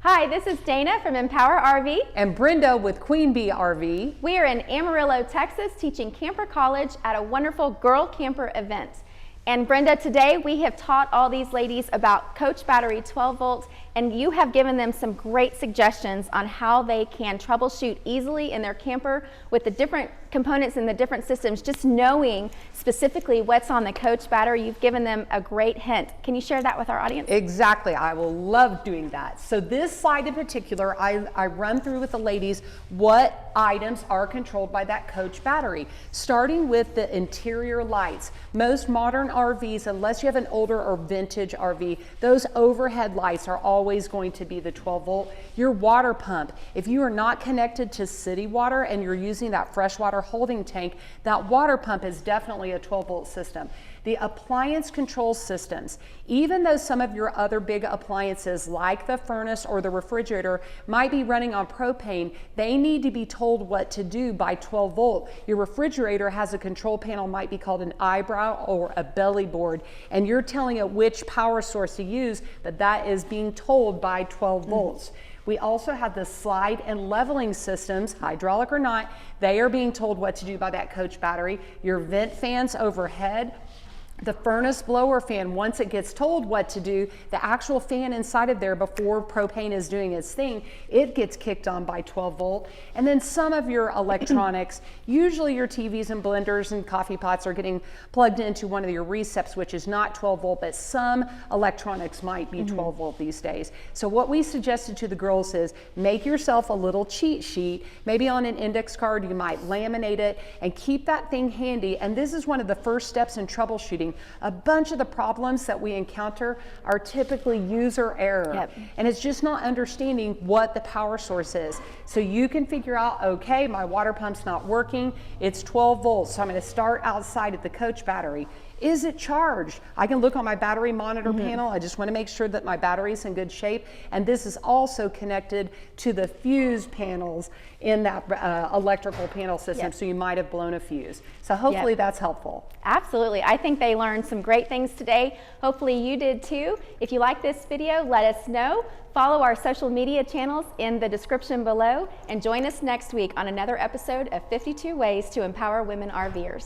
Hi, this is Dana from Empower RV. And Brenda with Queen Bee RV. We are in Amarillo, Texas, teaching Camper College at a wonderful Girl Camper event. And Brenda, today we have taught all these ladies about coach battery 12 volts, and you have given them some great suggestions on how they can troubleshoot easily in their camper with the different components and the different systems, just knowing specifically what's on the coach battery. You've given them a great hint. Can you share that with our audience? Exactly, I will love doing that. So this slide in particular, I run through with the ladies what items are controlled by that coach battery, starting with the interior lights. Most modern RVs, unless you have an older or vintage RV, those overhead lights are always going to be the 12 volt. Your water pump, if you are not connected to city water and you're using that freshwater holding tank, that water pump is definitely a 12 volt system. The appliance control systems, even though some of your other big appliances like the furnace or the refrigerator might be running on propane, they need to be told what to do by 12 volt. Your refrigerator has a control panel, might be called an eyebrow or a belly board, and you're telling it which power source to use, but that is being told by 12 volts. We also have the slide and leveling systems, hydraulic or not, they are being told what to do by that coach battery. Your vent fans overhead, the furnace blower fan, once it gets told what to do, the actual fan inside of there before propane is doing its thing, it gets kicked on by 12 volt. And then some of your electronics, usually your TVs and blenders and coffee pots are getting plugged into one of your recep switches, not 12 volt, but some electronics might be 12 volt these days. So what we suggested to the girls is make yourself a little cheat sheet, maybe on an index card, you might laminate it and keep that thing handy. And this is one of the first steps in troubleshooting. A bunch of the problems that we encounter are typically user error. And it's just not understanding what the power source is. So you can figure out, okay, my water pump's not working, it's 12 volts, so I'm going to start outside at the coach battery. Is it charged? I can look on my battery monitor panel. I just want to make sure that my battery's in good shape. And this is also connected to the fuse panels in that electrical panel system. So you might have blown a fuse. So hopefully that's helpful. Absolutely. I think they learned some great things today. Hopefully you did too. If you like this video, let us know. Follow our social media channels in the description below and join us next week on another episode of 52 Ways to Empower Women RVers.